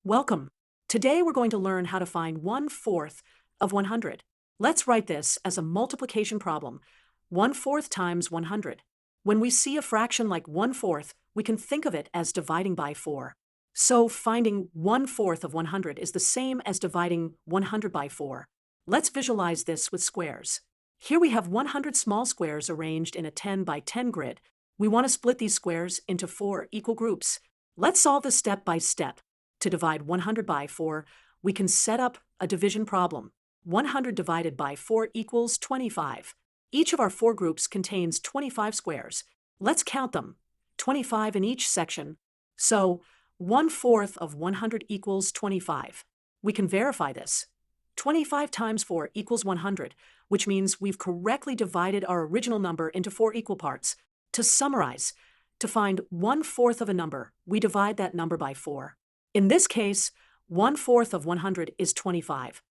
Welcome. Today we're going to learn how to find 1/4 of 100. Let's write this as a multiplication problem. 1/4 times 100. When we see a fraction like 1/4, we can think of it as dividing by 4. So finding 1/4 of 100 is the same as dividing 100 by 4. Let's visualize this with squares. Here we have 100 small squares arranged in a 10 by 10 grid. We want to split these squares into 4 equal groups. Let's solve this step by step. To divide 100 by 4, we can set up a division problem. 100 divided by 4 equals 25. Each of our 4 groups contains 25 squares. Let's count them. 25 in each section. So 1/4 of 100 equals 25. We can verify this. 25 times 4 equals 100, which means we've correctly divided our original number into 4 equal parts. To summarize, to find 1/4 of a number, we divide that number by 4. In this case, 1/4 of 100 is 25.